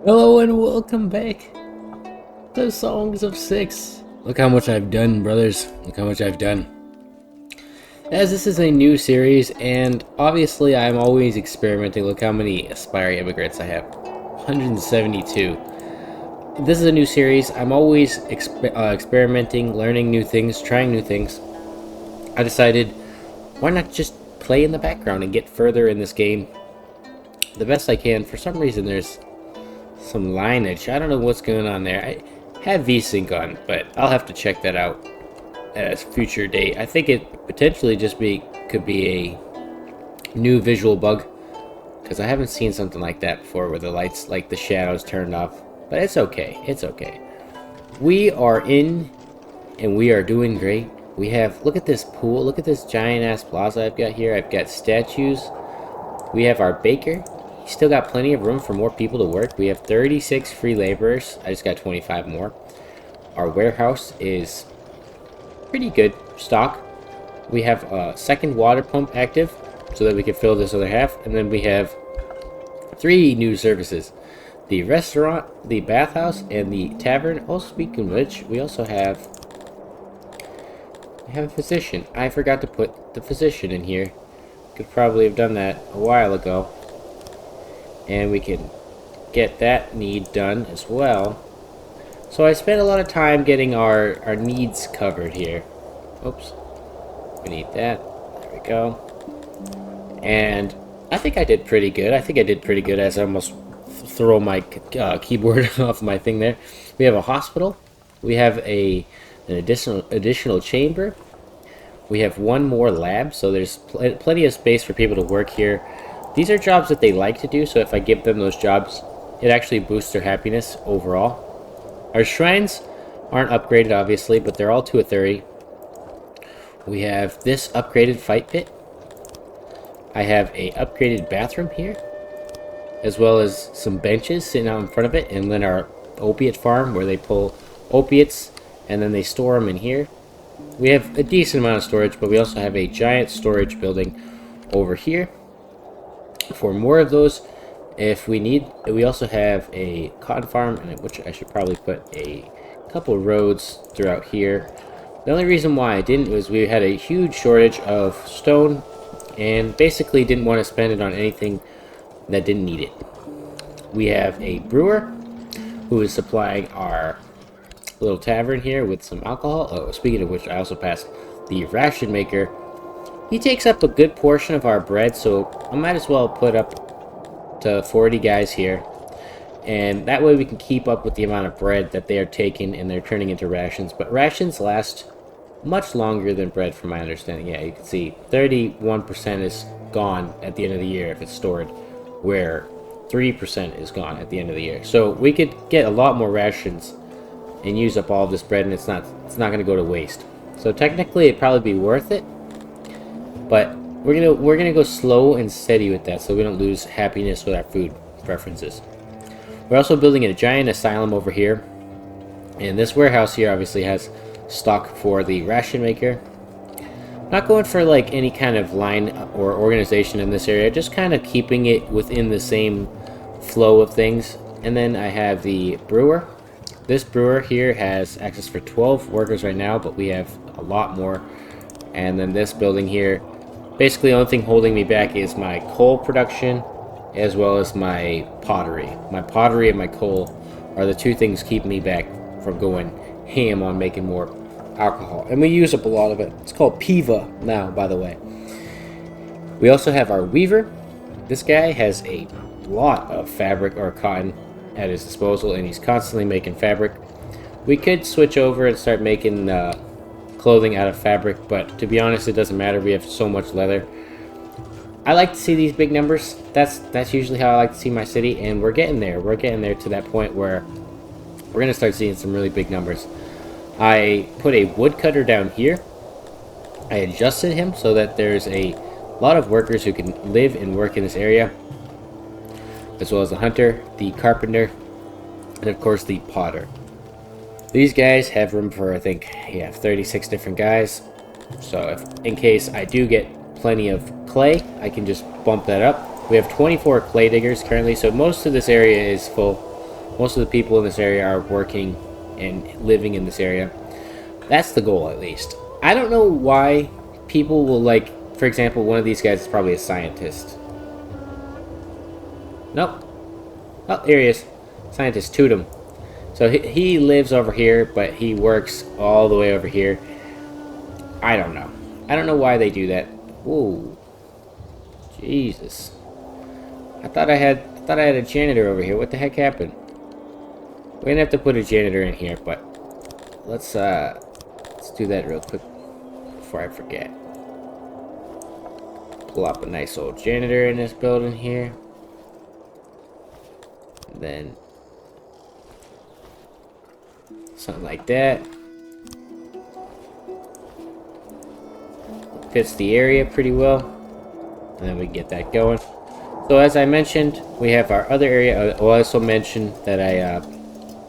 Hello and welcome back to Songs of Six. Look how much I've done, brothers. Look how much I've done. As this is a new series, and obviously I'm always experimenting. Look how many aspiring immigrants I have. 172. This is a new series. I'm always experimenting, learning new things, trying new things. I decided, why not just play in the background and get further in this game the best I can. For some reason there's some lineage. I don't know what's going on there. I have V.66 on, but I'll have to check that out at a future date. I think it potentially could be a new visual bug, because I haven't seen something like that before where the lights, like the shadows, turned off. But it's okay. It's okay. We are in, and we are doing great. We have, look at this pool. Look at this giant ass plaza I've got here. I've got statues. We have our baker. Still got plenty of room for more people to work. We have 36 free laborers. I just got 25 more. Our warehouse is pretty good stock. We have a second water pump active so that we can fill this other half. And then we have 3 new services: the restaurant, the bathhouse, and the tavern. Oh, speaking of which, we also have a physician. I forgot to put the physician in here. Could probably have done that a while ago. And we can get that need done as well. So I spent a lot of time getting our needs covered here. Oops. We need that. There we go. And I think I did pretty good. As I almost throw my keyboard off my thing there. We have a hospital. We have an additional chamber. We have 1 more lab, so there's plenty of space for people to work here. These are jobs that they like to do, so if I give them those jobs, it actually boosts their happiness overall. Our shrines aren't upgraded, obviously, but they're all to a 30. We have this upgraded fight pit. I have a upgraded bathroom here, as well as some benches sitting out in front of it, and then our opiate farm where they pull opiates and then they store them in here. We have a decent amount of storage, but we also have a giant storage building over here for more of those if we need. We also have a cotton farm, which I should probably put a couple roads throughout here. The only reason why I didn't was we had a huge shortage of stone and basically didn't want to spend it on anything that didn't need it. We have a brewer who is supplying our little tavern here with some alcohol. Oh, speaking of which, I also passed the ration maker. He takes up a good portion of our bread, so I might as well put up to 40 guys here. And that way we can keep up with the amount of bread that they are taking and they're turning into rations. But rations last much longer than bread from my understanding. Yeah, you can see 31% is gone at the end of the year if it's stored, where 3% is gone at the end of the year. So we could get a lot more rations and use up all of this bread, and it's not going to go to waste. So technically it'd probably be worth it, but we're gonna go slow and steady with that so we don't lose happiness with our food preferences. We're also building a giant asylum over here, and this warehouse here obviously has stock for the ration maker. Not going for like any kind of line or organization in this area, just kind of keeping it within the same flow of things. And then I have the brewer. This brewer here has access for 12 workers right now, but we have a lot more. And then this building here, basically the only thing holding me back is my coal production as well as my pottery. My pottery and my coal are the two things keeping me back from going ham on making more alcohol. And we use up a lot of it. It's called Piva now, by the way. We also have our weaver. This guy has a lot of fabric or cotton at his disposal, and he's constantly making fabric. We could switch over and start making clothing out of fabric, but to be honest, it doesn't matter. We have so much leather. I like to see these big numbers. That's usually how I like to see my city, and we're getting there. We're getting there to that point where we're gonna start seeing some really big numbers. I put a woodcutter down here. I adjusted him so that there's a lot of workers who can live and work in this area, as well as the hunter, the carpenter, and of course the potter. These guys have room for, I think, yeah, 36 different guys. So if in case I do get plenty of clay, I can just bump that up. We have 24 clay diggers currently, so most of this area is full. Most of the people in this area are working and living in this area. That's the goal, at least. I don't know why people will, like, for example, one of these guys is probably a scientist. Nope. Oh, here he is. Scientist Tootum. So he lives over here, but he works all the way over here. I don't know. I don't know why they do that. Whoa. Jesus. I thought I had a janitor over here. What the heck happened? We're gonna have to put a janitor in here, but let's do that real quick before I forget. Pull up a nice old janitor in this building here. And then something like that. Fits the area pretty well. And then we get that going. So as I mentioned, we have our other area. I also mentioned that I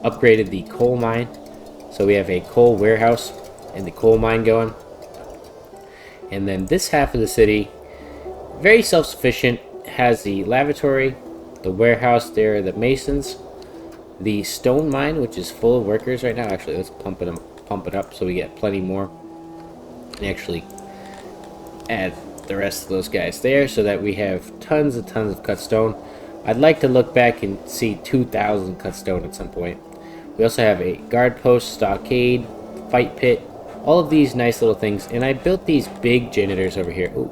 upgraded the coal mine. So we have a coal warehouse and the coal mine going. And then this half of the city, very self-sufficient, has the lavatory, the warehouse there, the masons, the stone mine, which is full of workers right now. Actually, let's pump it up so we get plenty more. And actually add the rest of those guys there so that we have tons of cut stone. I'd like to look back and see 2,000 cut stone at some point. We also have a guard post, stockade, fight pit, all of these nice little things. And I built these big janitors over here. Ooh,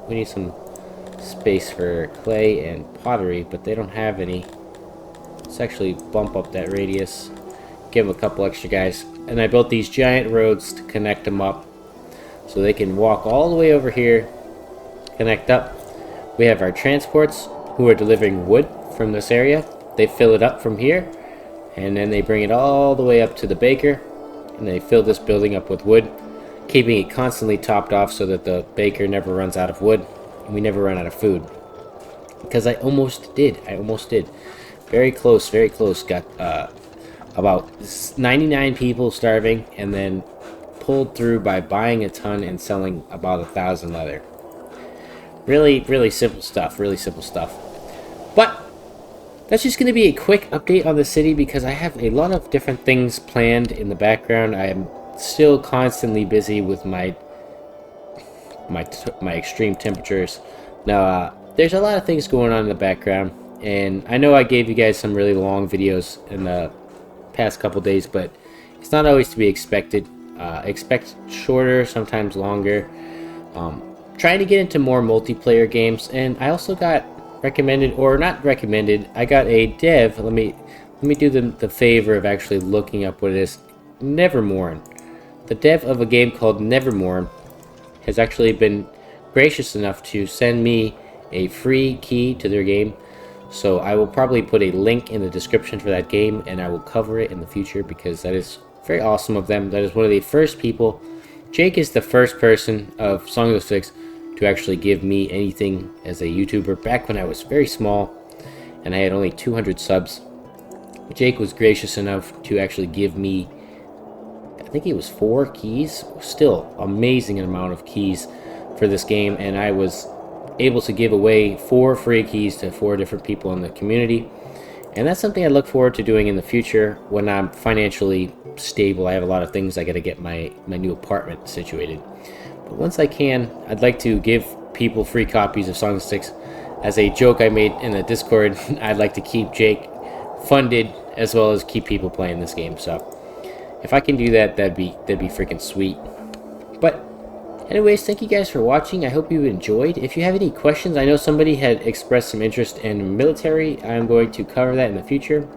we need some space for clay and pottery, but they don't have any. Let's actually bump up that radius, give them a couple extra guys. And I built these giant roads to connect them up so they can walk all the way over here, connect up. We have our transports who are delivering wood from this area. They fill it up from here, and then they bring it all the way up to the baker, and they fill this building up with wood, keeping it constantly topped off so that the baker never runs out of wood, and we never run out of food. Because I almost did. Very close, very close. Got about 99 people starving, and then pulled through by buying a ton and selling about 1,000 leather. Really simple stuff, But that's just going to be a quick update on the city because I have a lot of different things planned in the background. I am still constantly busy with my extreme temperatures. Now, there's a lot of things going on in the background, and I know I gave you guys some really long videos in the past couple days, but it's not always to be expected. Expect shorter, sometimes longer. Trying to get into more multiplayer games, and I also got recommended, or not recommended, I got a dev. Let me do the favor of actually looking up what it is. Nevermorn. The dev of a game called Nevermorn has actually been gracious enough to send me a free key to their game. So I will probably put a link in the description for that game, and I will cover it in the future because that is very awesome of them. That is one of the first people. Jake is the first person of Songs of Six to actually give me anything as a YouTuber back when I was very small and I had only 200 subs. Jake was gracious enough to actually give me, I think it was 4 keys, still amazing amount of keys for this game, and I was able to give away 4 free keys to 4 different people in the community. And that's something I look forward to doing in the future when I'm financially stable. I have a lot of things I got to get my new apartment situated. But once I can, I'd like to give people free copies of Songs of Six. As a joke I made in the Discord, I'd like to keep Jake funded as well as keep people playing this game. So if I can do that, that'd be freaking sweet. But anyways, thank you guys for watching. I hope you enjoyed. If you have any questions, I know somebody had expressed some interest in military. I'm going to cover that in the future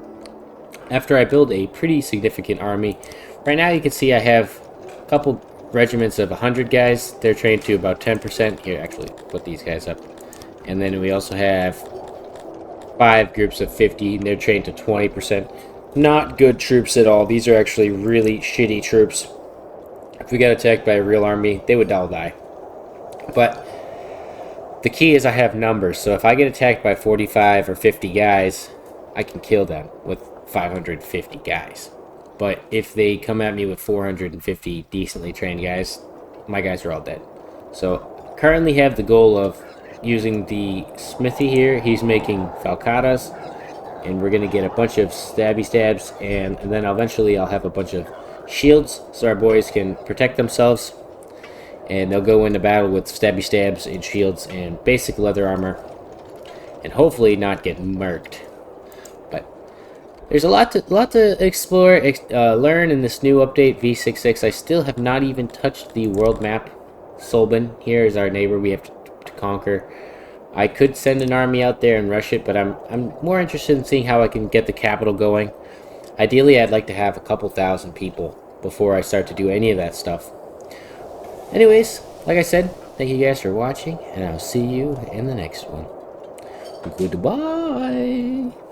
after I build a pretty significant army. Right now you can see I have a couple regiments of 100 guys. They're trained to about 10%. Here, actually, put these guys up. And then we also have 5 groups of 50, and they're trained to 20%. Not good troops at all. These are actually really shitty troops. If we got attacked by a real army, they would all die. But the key is I have numbers. So if I get attacked by 45 or 50 guys, I can kill them with 550 guys. But if they come at me with 450 decently trained guys, my guys are all dead. So currently have the goal of using the smithy here. He's making falcatas, and we're gonna get a bunch of stabby stabs, and then eventually I'll have a bunch of shields so our boys can protect themselves, and they'll go into battle with stabby stabs and shields and basic leather armor, and hopefully not get murked. But there's a lot to explore, learn in this new update V.66. I still have not even touched the world map. Solbin here is our neighbor we have to conquer. I could send an army out there and rush it, but I'm more interested in seeing how I can get the capital going. Ideally, I'd like to have a couple thousand people before I start to do any of that stuff. Anyways, like I said, thank you guys for watching, and I'll see you in the next one. Goodbye!